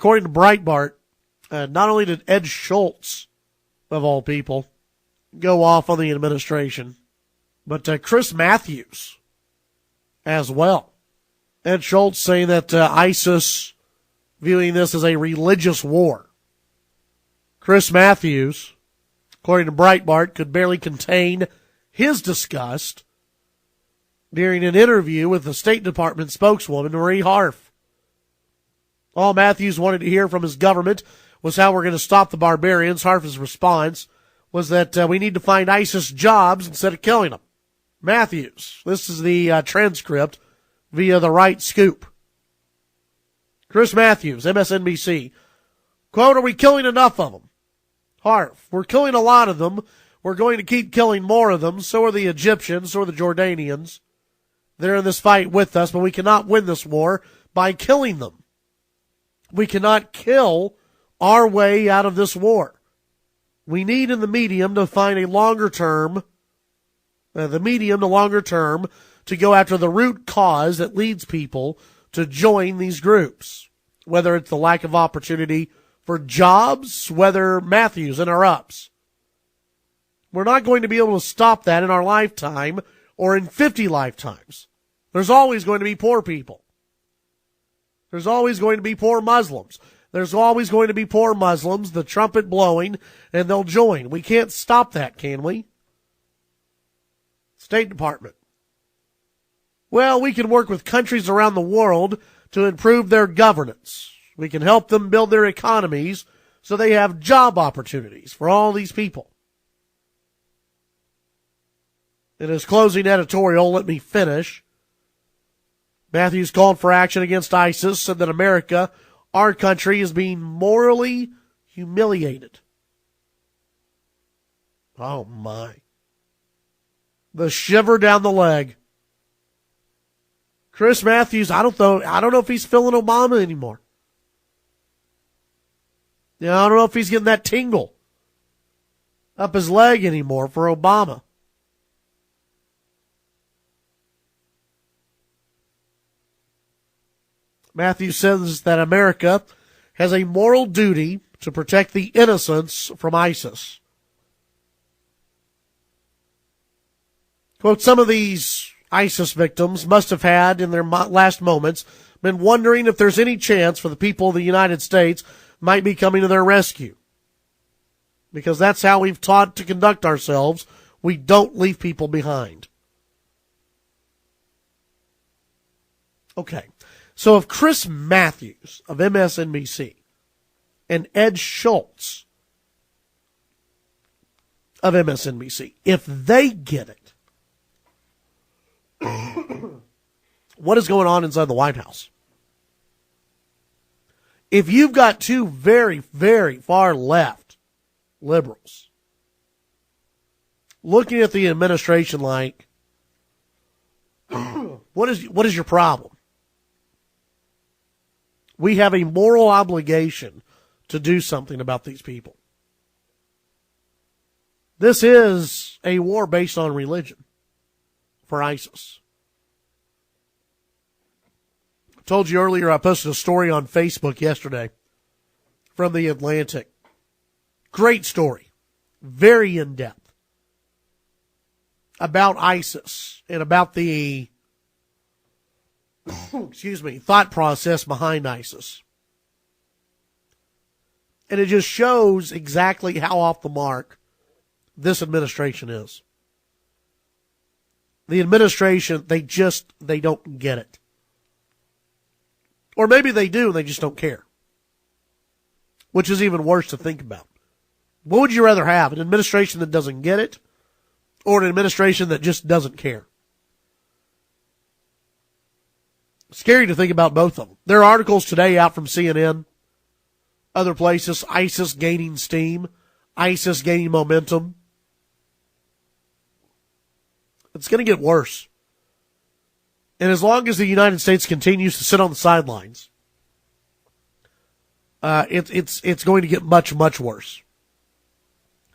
according to Breitbart, not only did Ed Schultz, of all people, go off on the administration, but Chris Matthews as well. Ed Schultz saying that ISIS viewing this as a religious war. Chris Matthews, according to Breitbart, could barely contain his disgust during an interview with the State Department spokeswoman, Marie Harf. All Matthews wanted to hear from his government was how we're going to stop the barbarians. Harf's response was that we need to find ISIS jobs instead of killing them. Matthews, this is the transcript via the Right Scoop. Chris Matthews, MSNBC, quote, "Are we killing enough of them?" Harf, "We're killing a lot of them. We're going to keep killing more of them. So are the Egyptians, so are the Jordanians. They're in this fight with us, but we cannot win this war by killing them. We cannot kill our way out of this war. We need in the medium to find a longer term, to go after the root cause that leads people to join these groups, whether it's the lack of opportunity for jobs, whether Matthews interrupts. We're not going to be able to stop that in our lifetime or in 50 lifetimes. There's always going to be poor people. There's always going to be poor Muslims. There's always going to be poor Muslims, the trumpet blowing, and they'll join. We can't stop that, can we? State Department. Well, we can work with countries around the world to improve their governance. We can help them build their economies so they have job opportunities for all these people. In his closing editorial, let me finish. Matthews called for action against ISIS, said that America, our country, is being morally humiliated. Oh, my. The shiver down the leg. Chris Matthews, I don't know if he's feeling Obama anymore. I don't know if he's getting that tingle up his leg anymore for Obama. Matthews says that America has a moral duty to protect the innocents from ISIS. Quote, some of these ISIS victims must have had, in their last moments, been wondering if there's any chance for the people of the United States might be coming to their rescue. Because that's how we've taught to conduct ourselves. We don't leave people behind. Okay. So if Chris Matthews of MSNBC and Ed Schultz of MSNBC, if they get it, what is going on inside the White House? If you've got two very, very far left liberals looking at the administration like, what is your problem? We have a moral obligation to do something about these people. This is a war based on religion for ISIS. I told you earlier I posted a story on Facebook yesterday from The Atlantic. Great story. Very in-depth. About ISIS and about the thought process behind ISIS. And it just shows exactly how off the mark this administration is. The administration, they don't get it. Or maybe they do and they just don't care. Which is even worse to think about. What would you rather have? An administration that doesn't get it or an administration that just doesn't care? Scary to think about both of them. There are articles today out from CNN, other places, ISIS gaining steam, ISIS gaining momentum. It's going to get worse. And as long as the United States continues to sit on the sidelines, it's going to get much, much worse.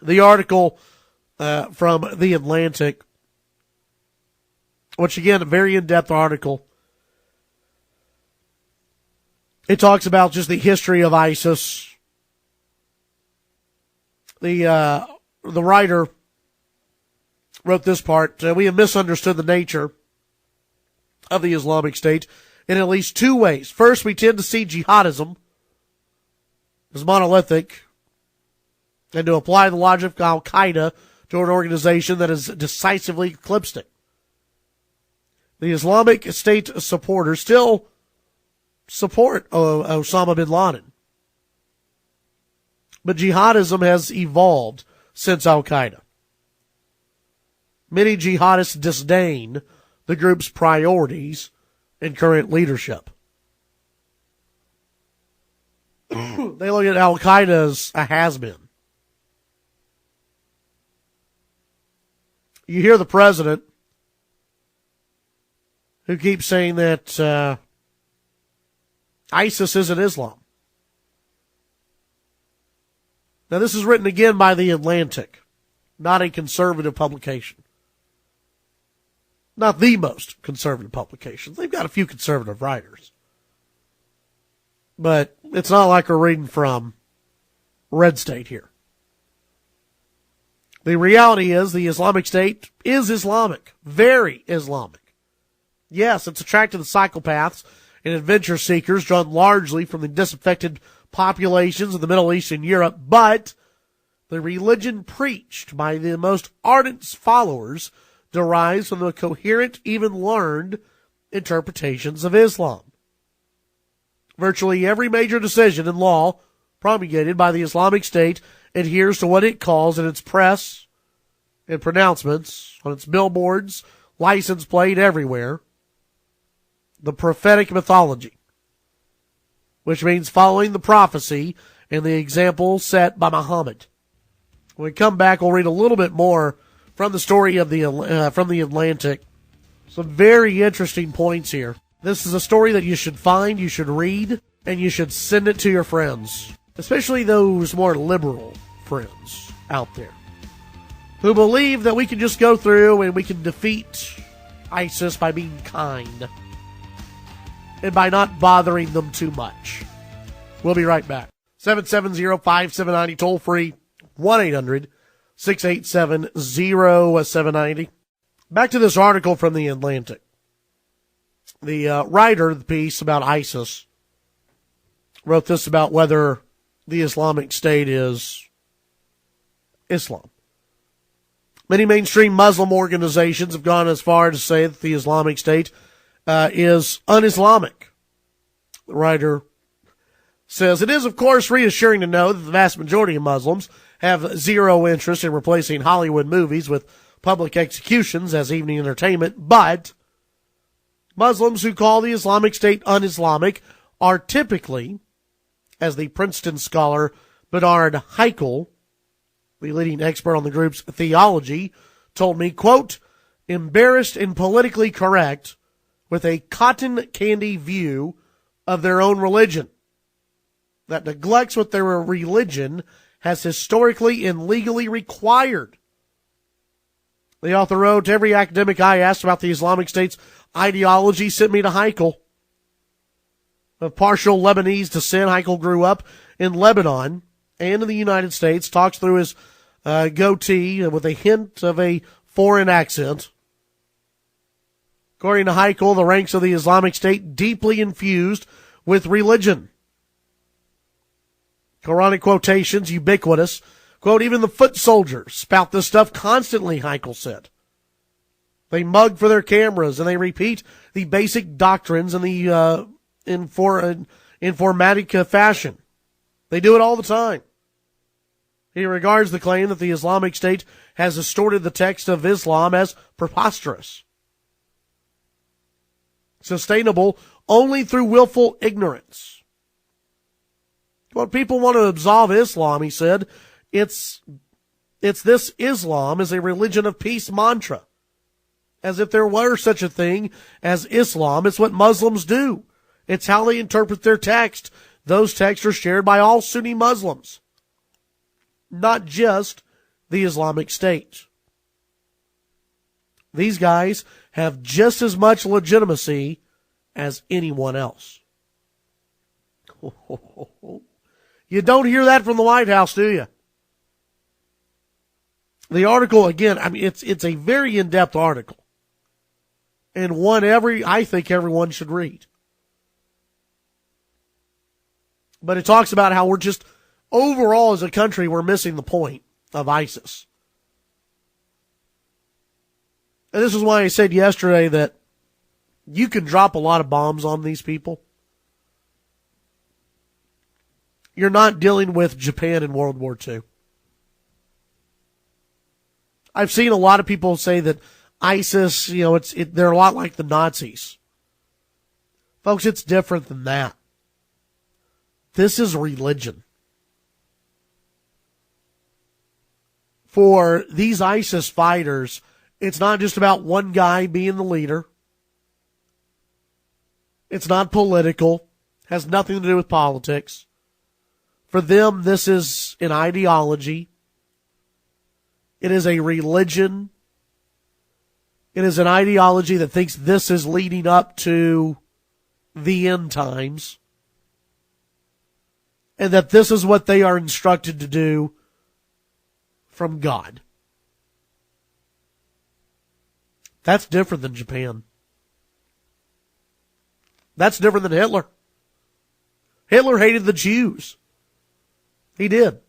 The article from The Atlantic, which again, a very in-depth article, It talks about just the history of ISIS. The writer wrote this part. We have misunderstood the nature of the Islamic State in at least two ways. First, we tend to see jihadism as monolithic and to apply the logic of Al-Qaeda to an organization that has decisively eclipsed it. The Islamic State supporters still support Osama bin Laden. But jihadism has evolved since Al-Qaeda. Many jihadists disdain the group's priorities and current leadership. They look at Al-Qaeda as a has-been. You hear the president who keeps saying that ISIS isn't Islam. Now, this is written again by The Atlantic, not a conservative publication. Not the most conservative publication. They've got a few conservative writers. But it's not like we're reading from Red State here. The reality is the Islamic State is Islamic. Very Islamic. Yes, it's attracted to psychopaths and adventure seekers drawn largely from the disaffected populations of the Middle East and Europe, but the religion preached by the most ardent followers derives from the coherent, even learned interpretations of Islam. Virtually every major decision in law promulgated by the Islamic State adheres to what it calls in its press and pronouncements, on its billboards, license plate everywhere, the prophetic mythology, which means following the prophecy and the example set by Muhammad. When we come back, we'll read a little bit more from the story of from the Atlantic. Some very interesting points here. This is a story that you should find, you should read, and you should send it to your friends, especially those more liberal friends out there who believe that we can just go through and we can defeat ISIS by being kind and by not bothering them too much. We'll be right back. 770-5790, toll free, 1-800-687-0790. Back to this article from The Atlantic. The writer of the piece about ISIS wrote this about whether the Islamic State is Islam. Many mainstream Muslim organizations have gone as far to say that the Islamic State is un-Islamic. The writer says, it is, of course, reassuring to know that the vast majority of Muslims have zero interest in replacing Hollywood movies with public executions as evening entertainment, but Muslims who call the Islamic State un-Islamic are typically, as the Princeton scholar Bernard Heikel, the leading expert on the group's theology, told me, quote, embarrassed and politically correct with a cotton candy view of their own religion that neglects what their religion has historically and legally required. The author wrote, every academic I asked about the Islamic State's ideology sent me to Heikel. Of partial Lebanese descent, Heikel grew up in Lebanon and in the United States, talks through his goatee with a hint of a foreign accent. According to Heikel, the ranks of the Islamic State deeply infused with religion. Quranic quotations ubiquitous. Quote, even the foot soldiers spout this stuff constantly, Heikel said. They mug for their cameras and they repeat the basic doctrines in the informatic fashion. They do it all the time. He regards the claim that the Islamic State has distorted the text of Islam as preposterous. Sustainable only through willful ignorance. Well, people want to absolve Islam, he said. It's this Islam is a religion of peace mantra. As if there were such a thing as Islam. It's what Muslims do. It's how they interpret their text. Those texts are shared by all Sunni Muslims, not just the Islamic State. These guys have just as much legitimacy as anyone else. You don't hear that from the White House, do you? The article, again, I mean, it's a very in-depth article. And one I think everyone should read. But it talks about how we're just, overall as a country, we're missing the point of ISIS. And this is why I said yesterday that you can drop a lot of bombs on these people. You're not dealing with Japan in World War II. I've seen a lot of people say that ISIS, they're a lot like the Nazis. Folks, it's different than that. This is religion. For these ISIS fighters, it's not just about one guy being the leader. It's not political. Has nothing to do with politics. For them, this is an ideology. It is a religion. It is an ideology that thinks this is leading up to the end times. And that this is what they are instructed to do from God. That's different than Japan. That's different than Hitler. Hitler hated the Jews. He did.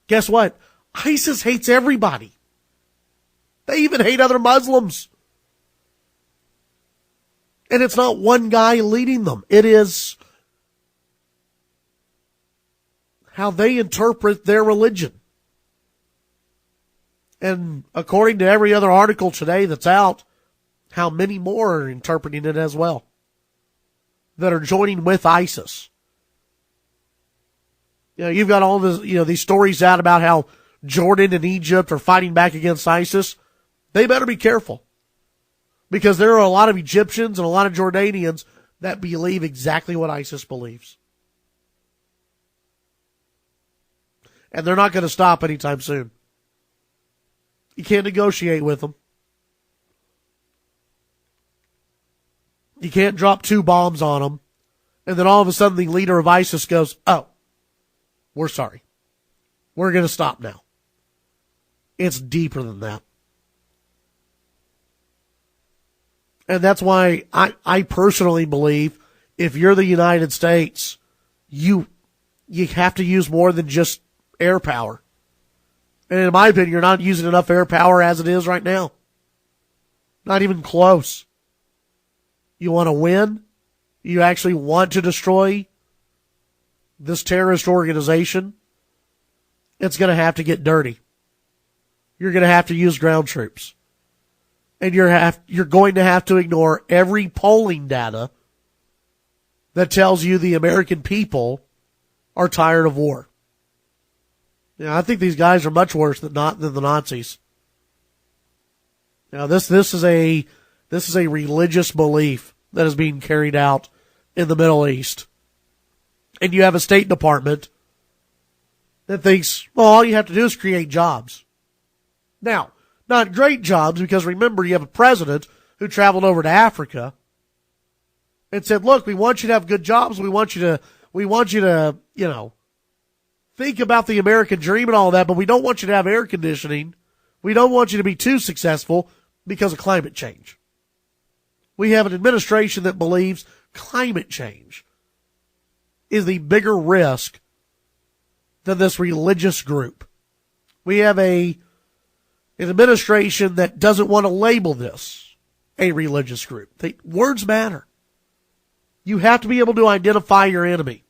Guess what? ISIS hates everybody. They even hate other Muslims. And it's not one guy leading them. It is how they interpret their religion. And according to every other article today that's out, how many more are interpreting it as well that are joining with ISIS. You've got all this, these stories out about how Jordan and Egypt are fighting back against ISIS. They better be careful, because there are a lot of Egyptians and a lot of Jordanians that believe exactly what ISIS believes. And they're not going to stop anytime soon. You can't negotiate with them. You can't drop 2 bombs on them, and then all of a sudden the leader of ISIS goes, "Oh, we're sorry. We're going to stop now." It's deeper than that. And that's why I personally believe if you're the United States, you have to use more than just air power. And in my opinion, you're not using enough air power as it is right now. Not even close. You want to win? You actually want to destroy this terrorist organization? It's going to have to get dirty. You're going to have to use ground troops. And you're going to have to ignore every polling data that tells you the American people are tired of war. I think these guys are much worse than the Nazis. Now, this is a religious belief that is being carried out in the Middle East. And you have a State Department that thinks, well, all you have to do is create jobs. Now, not great jobs, because remember, you have a president who traveled over to Africa and said, look, we want you to have good jobs. We want you to, think about the American dream and all that, but we don't want you to have air conditioning. We don't want you to be too successful because of climate change. We have an administration that believes climate change is the bigger risk than this religious group. We have an administration that doesn't want to label this a religious group. Words matter. You have to be able to identify your enemy,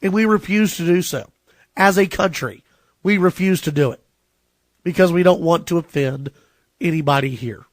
and we refuse to do so. As a country, we refuse to do it because we don't want to offend anybody here.